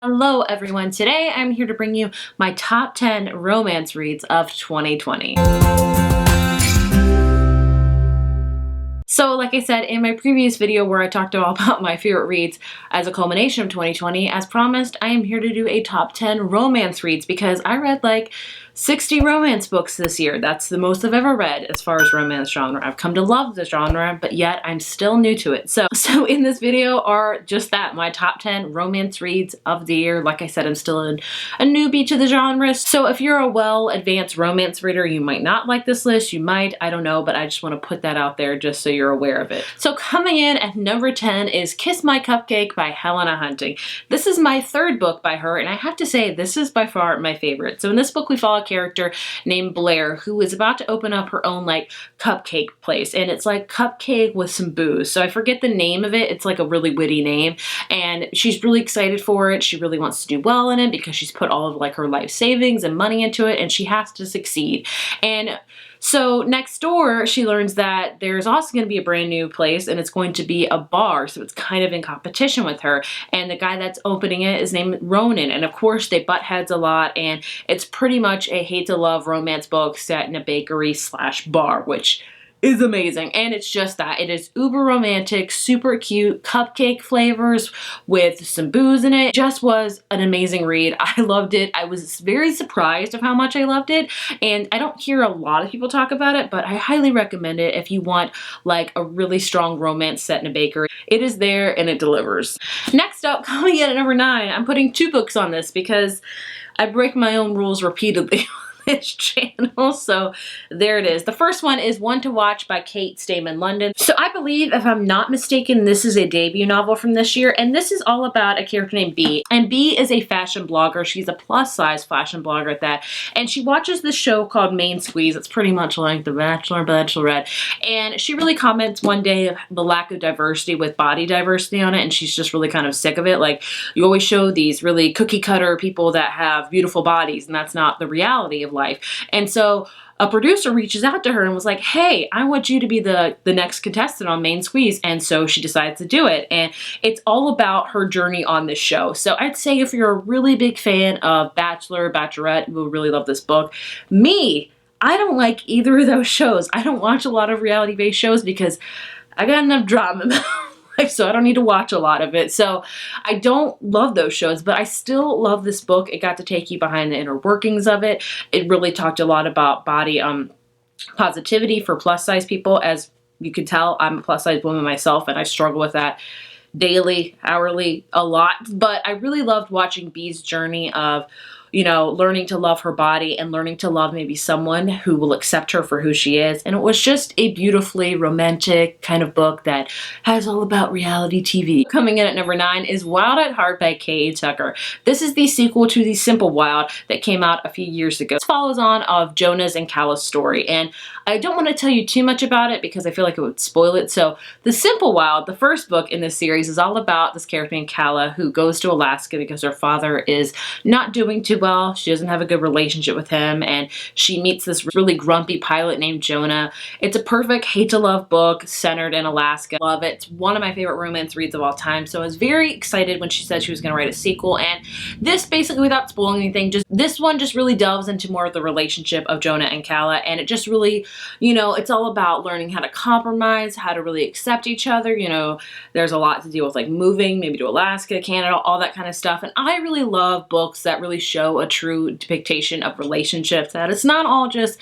Hello everyone, today I'm here to bring you my top 10 romance reads of 2020. So like I said in my previous video where I talked all about my favorite reads as a culmination of 2020, as promised, I am here to do a top 10 romance reads because I read like 60 romance books this year. That's the most I've ever read as far as romance genre. I've come to love the genre, but yet I'm still new to it. So in this video are just that, my top 10 romance reads of the year. Like I said, I'm still a newbie to the genre. So if you're a well-advanced romance reader, you might not like this list. You might, I don't know, but I just want to put that out there just so you're aware of it. So coming in at number 10 is Kiss My Cupcake by Helena Hunting. This is my third book by her, and I have to say this is by far my favorite. So in this book we follow a character named Blair who is about to open up her own like cupcake place, and it's like cupcake with some booze. So I forget the name of it. It's like a really witty name, and she's really excited for it. She really wants to do well in it because she's put all of like her life savings and money into it, and she has to succeed. And so next door, she learns that there's also going to be a brand new place, and it's going to be a bar. So it's kind of in competition with her. And the guy that's opening it is named Ronan. And of course, they butt heads a lot. And it's pretty much a hate to love romance book set in a bakery / bar, which is amazing. And it's just that. It is uber romantic, super cute, cupcake flavors with some booze in it. Just was an amazing read. I loved it. I was very surprised of how much I loved it. And I don't hear a lot of people talk about it, but I highly recommend it if you want like a really strong romance set in a bakery. It is there and it delivers. Next up, coming in at number 9, I'm putting 2 books on this because I break my own rules repeatedly this channel, so there it is. The first one is One to Watch by Kate Stayman London. So I believe, if I'm not mistaken, this is a debut novel from this year, and this is all about a character named Bee. And Bee is a fashion blogger. She's a plus-size fashion blogger at that, and she watches this show called Main Squeeze. It's pretty much like The Bachelor, Bachelorette, and she really comments one day of the lack of diversity with body diversity on it, and she's just really kind of sick of it. Like, you always show these really cookie-cutter people that have beautiful bodies, and that's not the reality of life. And so a producer reaches out to her and was like, hey, I want you to be the next contestant on Main Squeeze. And so she decides to do it. And it's all about her journey on this show. So I'd say if you're a really big fan of Bachelor, Bachelorette, you will really love this book. Me, I don't like either of those shows. I don't watch a lot of reality-based shows because I got enough drama in my life, so I don't need to watch a lot of it. So I don't love those shows, but I still love this book. It got to take you behind the inner workings of it. It really talked a lot about body positivity for plus size people. As you can tell, I'm a plus size woman myself, and I struggle with that daily, hourly, a lot. But I really loved watching Bee's journey of, you know, learning to love her body and learning to love maybe someone who will accept her for who she is. And it was just a beautifully romantic kind of book that has all about reality TV. Coming in at number 9 is Wild at Heart by K.A. Tucker. This is the sequel to The Simple Wild that came out a few years ago. This follows on of Jonah's and Calla's story, and I don't want to tell you too much about it because I feel like it would spoil it. So The Simple Wild, the first book in this series, is all about this character named Calla who goes to Alaska because her father is not doing too well. She doesn't have a good relationship with him, and she meets this really grumpy pilot named Jonah. It's a perfect hate to love book centered in Alaska. Love it. It's one of my favorite romance reads of all time. So I was very excited when she said she was going to write a sequel, and this, basically without spoiling anything, this one just really delves into more of the relationship of Jonah and Calla, and it just really, you know, it's all about learning how to compromise, how to really accept each other. You know, there's a lot to deal with, like moving maybe to Alaska, Canada, all that kind of stuff. And I really love books that really show a true depiction of relationships, that it's not all just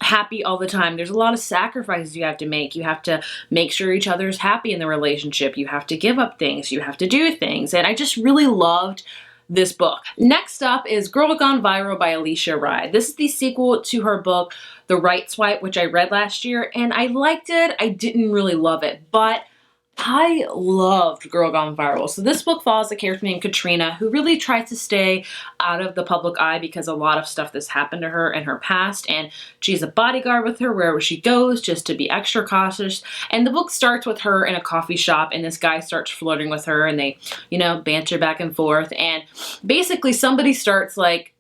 happy all the time. There's a lot of sacrifices you have to make. You have to make sure each other is happy in the relationship. You have to give up things. You have to do things. And I just really loved this book. Next up is Girl Gone Viral by Alicia Rye. This is the sequel to her book, The Right Swipe, which I read last year, and I liked it. I didn't really love it, but I loved Girl Gone Viral. So this book follows a character named Katrina who really tries to stay out of the public eye because a lot of stuff that's happened to her in her past, and she's a bodyguard with her wherever she goes just to be extra cautious. And the book starts with her in a coffee shop, and this guy starts flirting with her, and they, you know, banter back and forth, and basically somebody starts like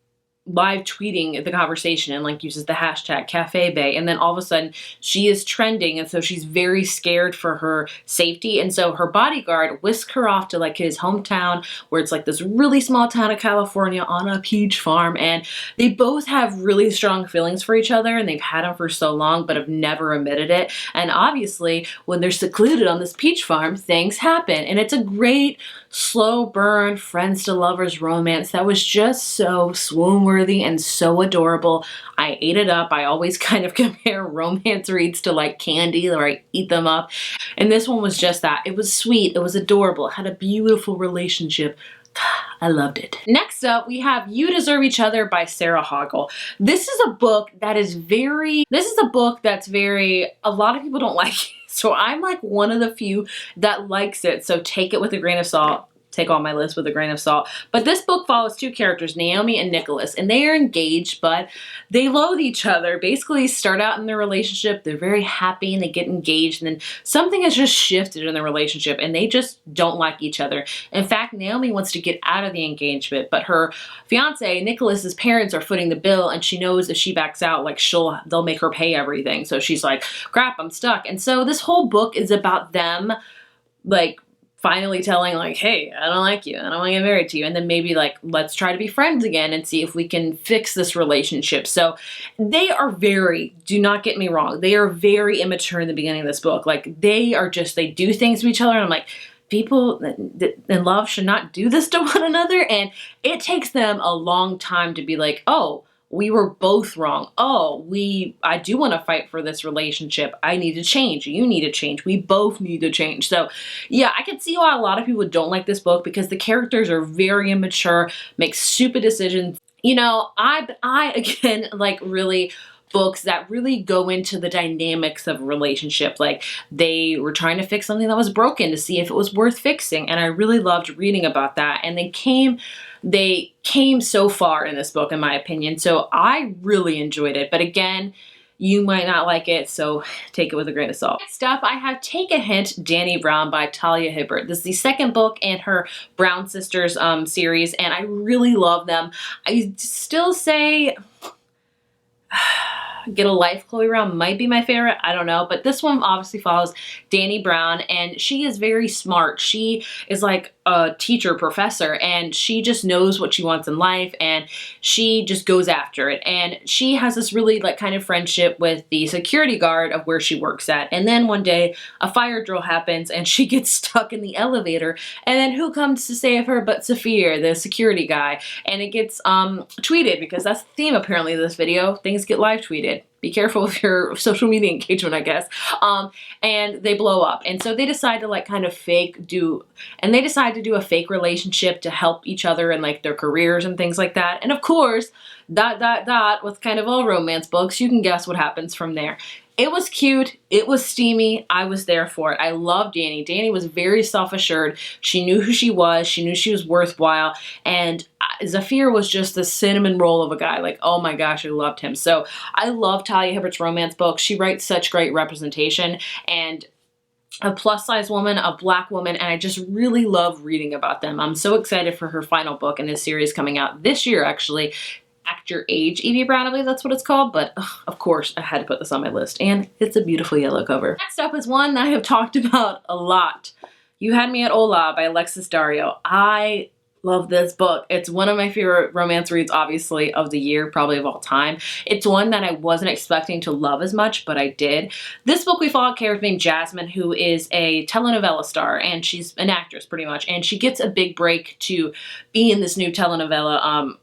live tweeting the conversation and like uses the hashtag Cafe Bay, and then all of a sudden she is trending, and so she's very scared for her safety, and so her bodyguard whisks her off to like his hometown, where it's like this really small town of California on a peach farm, and they both have really strong feelings for each other, and they've had them for so long but have never admitted it. And obviously when they're secluded on this peach farm, things happen, and it's a great slow burn friends to lovers romance that was just so swoon worthy and so adorable. I ate it up. I always kind of compare romance reads to like candy, or I eat them up, and this one was just that. It was sweet, it was adorable, it had a beautiful relationship. I loved it. Next up, we have You Deserve Each Other by Sarah Hoggle. This is a book that's very, a lot of people don't like it. So I'm like one of the few that likes it. So take it with a grain of salt. Take all my list with a grain of salt. But this book follows two characters, Naomi and Nicholas, and they are engaged, but they loathe each other. Basically start out in their relationship, they're very happy and they get engaged, and then something has just shifted in their relationship and they just don't like each other. In fact, Naomi wants to get out of the engagement, but her fiance, Nicholas's parents are footing the bill, and she knows if she backs out, like they'll make her pay everything. So she's like, crap, I'm stuck. And so this whole book is about them like finally telling like, hey, I don't like you, I don't want to get married to you, and then maybe like, let's try to be friends again and see if we can fix this relationship. So they are very, do not get me wrong, they are very immature in the beginning of this book. Like they do things to each other, and I'm like, people in love should not do this to one another, and it takes them a long time to be like, oh, we were both wrong. Oh, I do want to fight for this relationship. I need to change. You need to change. We both need to change. So yeah, I can see why a lot of people don't like this book, because the characters are very immature, make stupid decisions. You know, I again, like really books that really go into the dynamics of a relationship. Like they were trying to fix something that was broken to see if it was worth fixing. And I really loved reading about that. And they came so far in this book, in my opinion. So I really enjoyed it. But again, you might not like it, so take it with a grain of salt. Next up, I have Take a Hint, Dani Brown by Talia Hibbert. This is the second book in her Brown Sisters series, and I really love them. I still say Get a Life, Chloe Brown might be my favorite. I don't know. But this one obviously follows Dani Brown, and she is very smart. She is like a teacher, professor, and she just knows what she wants in life, and she just goes after it. And she has this really like kind of friendship with the security guard of where she works at. And then one day a fire drill happens and she gets stuck in the elevator, and then who comes to save her but Saphir, the security guy. And it gets tweeted, because that's the theme apparently of this video. Things get live tweeted. Be careful with your social media engagement, I guess. And they blow up. And so they decide to like kind of do a fake relationship to help each other in like their careers and things like that. And of course, with kind of all romance books, you can guess what happens from there. It was cute. It was steamy. I was there for it. I loved Dani. Dani was very self-assured. She knew who she was. She knew she was worthwhile. And Zafir was just the cinnamon roll of a guy. Like, oh my gosh, I loved him. So I love Talia Hibbert's romance books. She writes such great representation, and a plus size woman, a black woman, and I just really love reading about them. I'm so excited for her final book in this series coming out this year, actually. Act Your Age, Evie Brown, I believe that's what it's called, but of course I had to put this on my list, and it's a beautiful yellow cover. Next up is one that I have talked about a lot. You Had Me at Hola by Alexis Dario. I love this book. It's one of my favorite romance reads, obviously, of the year, probably of all time. It's one that I wasn't expecting to love as much, but I did. This book, we follow a character named Jasmine, who is a telenovela star, and she's an actress pretty much, and she gets a big break to be in this new telenovela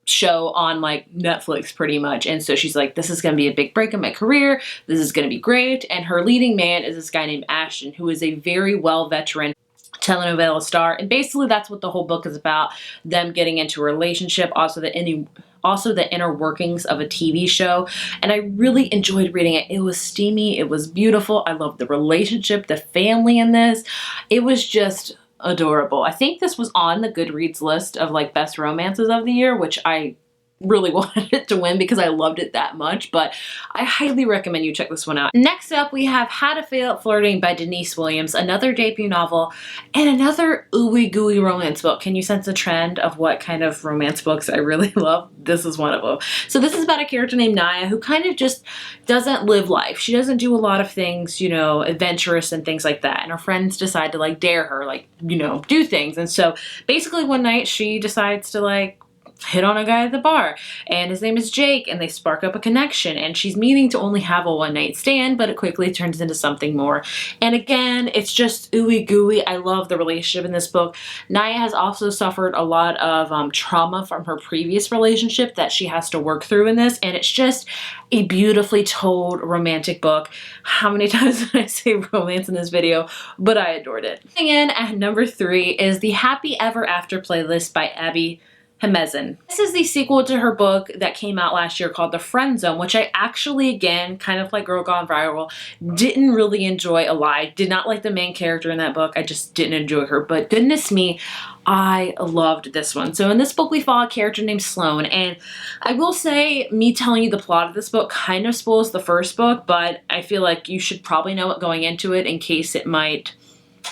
show on like Netflix pretty much. And so she's like, this is going to be a big break in my career. This is going to be great. And her leading man is this guy named Ashton, who is a very well veteran telenovela star. And basically that's what the whole book is about, them getting into a relationship, also the inner workings of a TV show. And I really enjoyed reading it. It was steamy. It was beautiful. I loved the relationship, the family in this. It was just adorable. I think this was on the Goodreads list of like best romances of the year, which I really wanted it to win because I loved it that much, but I highly recommend you check this one out. Next up, we have How to Fail Flirting by Denise Williams, another debut novel, and another ooey gooey romance book. Can you sense a trend of what kind of romance books I really love? This is one of them. So this is about a character named Naya who kind of just doesn't live life. She doesn't do a lot of things, you know, adventurous and things like that. And her friends decide to like dare her, like, you know, do things. And so basically one night she decides to like hit on a guy at the bar, and his name is Jake, and they spark up a connection, and she's meaning to only have a one-night stand, but it quickly turns into something more. And again, it's just ooey gooey. I love the relationship in this book. Naya has also suffered a lot of trauma from her previous relationship that she has to work through in this, and it's just a beautifully told romantic book. How many times did I say romance in this video? But I adored it. Coming in at number 3 is the Happy Ever After playlist by Abby Hemezin. This is the sequel to her book that came out last year called The Friend Zone, which I actually, again, kind of like Girl Gone Viral, didn't really enjoy a lot. I did not like the main character in that book. I just didn't enjoy her, but goodness me, I loved this one. So in this book, we follow a character named Sloane, and I will say, me telling you the plot of this book kind of spoils the first book, but I feel like you should probably know it going into it in case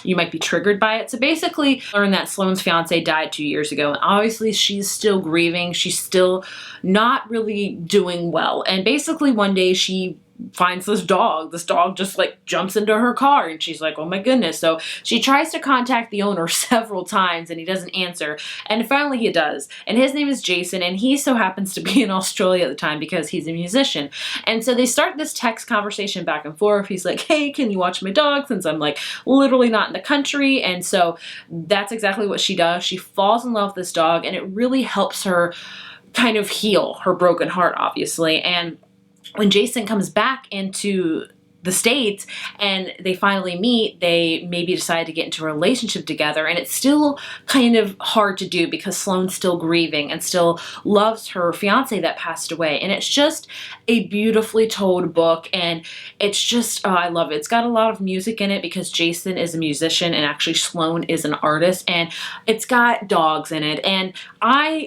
you might be triggered by it. So basically, learn that Sloane's fiance died 2 years ago, and obviously she's still grieving. She's still not really doing well. And basically one day she finds this dog. This dog just like jumps into her car, and she's like, oh my goodness. So she tries to contact the owner several times, and he doesn't answer. And finally he does. And his name is Jason, and he so happens to be in Australia at the time because he's a musician. And so they start this text conversation back and forth. He's like, hey, can you watch my dog since I'm like literally not in the country? And so that's exactly what she does. She falls in love with this dog, and it really helps her kind of heal her broken heart, obviously. And when Jason comes back into the States and they finally meet, they maybe decide to get into a relationship together, and it's still kind of hard to do because Sloane's still grieving and still loves her fiance that passed away. And it's just a beautifully told book, and it's just, oh, I love it. It's got a lot of music in it because Jason is a musician and actually Sloane is an artist, and it's got dogs in it. And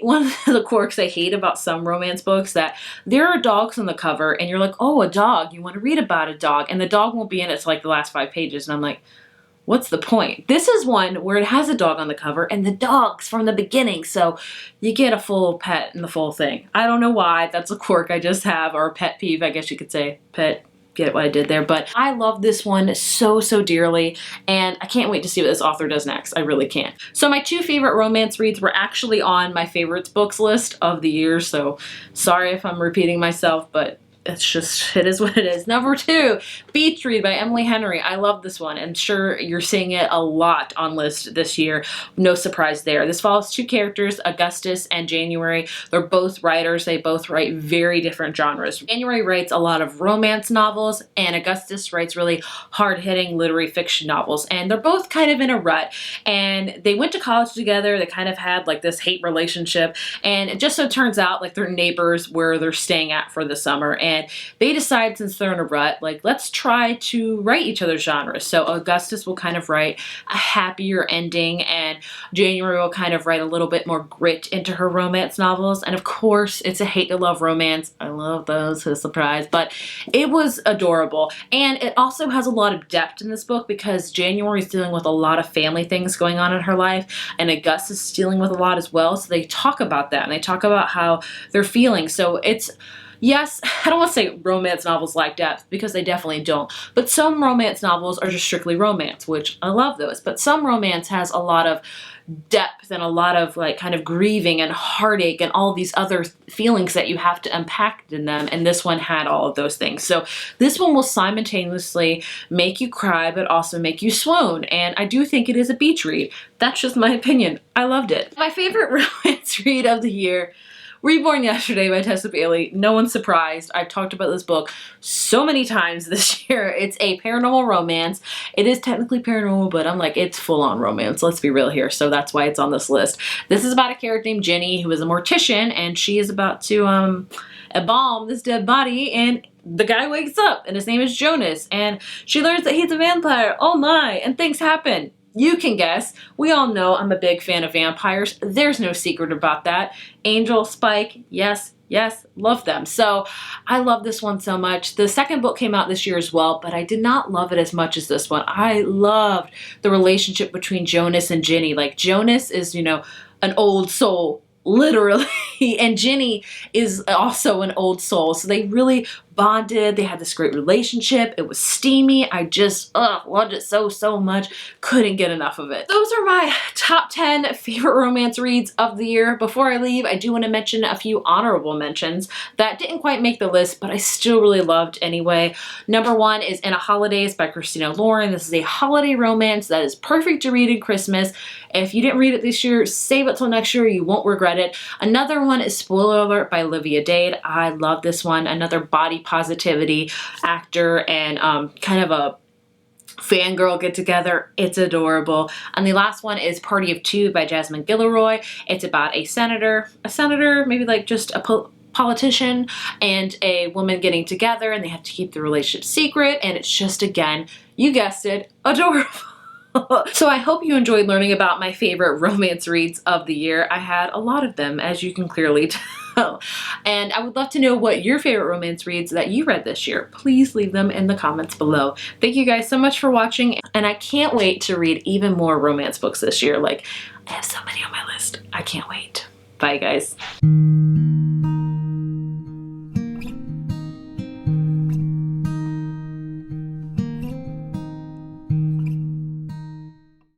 one of the quirks I hate about some romance books that there are dogs on the cover, and you're like, oh, a dog, you want to read about a dog, and the dog won't be in it till like the last 5 pages, and I'm like, what's the point? This is one where it has a dog on the cover, and the dog's from the beginning, so you get a full pet in the full thing. I don't know why. That's a quirk I just have, or a pet peeve, I guess you could say. Pet, get what I did there. But I love this one so, so dearly, and I can't wait to see what this author does next. I really can't. So my 2 favorite romance reads were actually on my favorites books list of the year, so sorry if I'm repeating myself, but it's just, it is what it is. Number 2, Beach Read by Emily Henry. I love this one, and sure, you're seeing it a lot on list this year. No surprise there. This follows 2 characters, Augustus and January. They're both writers. They both write very different genres. January writes a lot of romance novels, and Augustus writes really hard-hitting literary fiction novels, and they're both kind of in a rut, and they went to college together. They kind of had like this hate relationship, and it just so turns out like they're neighbors where they're staying at for the summer, and they decide, since they're in a rut, like, let's try to write each other's genres. So Augustus will kind of write a happier ending, and January will kind of write a little bit more grit into her romance novels. And of course, it's a hate to love romance. I love those, who's surprised, but it was adorable. And it also has a lot of depth in this book because January is dealing with a lot of family things going on in her life, and Augustus is dealing with a lot as well. So they talk about that, and they talk about how they're feeling. So it's, yes, I don't want to say romance novels lack depth because they definitely don't, but some romance novels are just strictly romance, which I love those, but some romance has a lot of depth and a lot of like kind of grieving and heartache and all these other feelings that you have to unpack in them, and this one had all of those things. So this one will simultaneously make you cry but also make you swoon, and I do think it is a beach read. That's just my opinion. I loved it. My favorite romance read of the year, Reborn Yesterday by Tessa Bailey. No one's surprised. I've talked about this book so many times this year. It's a paranormal romance. It is technically paranormal, but I'm like, it's full-on romance. Let's be real here. So that's why it's on this list. This is about a character named Jenny who is a mortician, and she is about to embalm this dead body, and the guy wakes up, and his name is Jonas, and she learns that he's a vampire. Oh my, and things happen. You can guess. We all know I'm a big fan of vampires. There's no secret about that. Angel, Spike, yes, yes, love them. So I love this one so much. The second book came out this year as well, but I did not love it as much as this one. I loved the relationship between Jonas and Ginny. Like, Jonas is, you know, an old soul, literally, and Ginny is also an old soul. So they really bonded. They had this great relationship. It was steamy. I just loved it so much. Couldn't get enough of it. Those are my top 10 favorite romance reads of the year. Before I leave, I do want to mention a few honorable mentions that didn't quite make the list, but I still really loved anyway. Number 1 is In a Holidays by Christina Lauren. This is a holiday romance that is perfect to read in Christmas. If you didn't read it this year, save it till next year. You won't regret it. Another one is Spoiler Alert by Olivia Dade. I love this one. Another body positivity actor and kind of a fangirl get together. It's adorable. And the last one is Party of Two by Jasmine Gilroy. It's about a senator, maybe like just a politician and a woman getting together, and they have to keep the relationship secret. And it's just, again, you guessed it, adorable. So I hope you enjoyed learning about my favorite romance reads of the year. I had a lot of them, as you can clearly tell. And I would love to know what your favorite romance reads that you read this year. Please leave them in the comments below. Thank you guys so much for watching, and I can't wait to read even more romance books this year. Like, I have so many on my list. I can't wait. Bye, guys.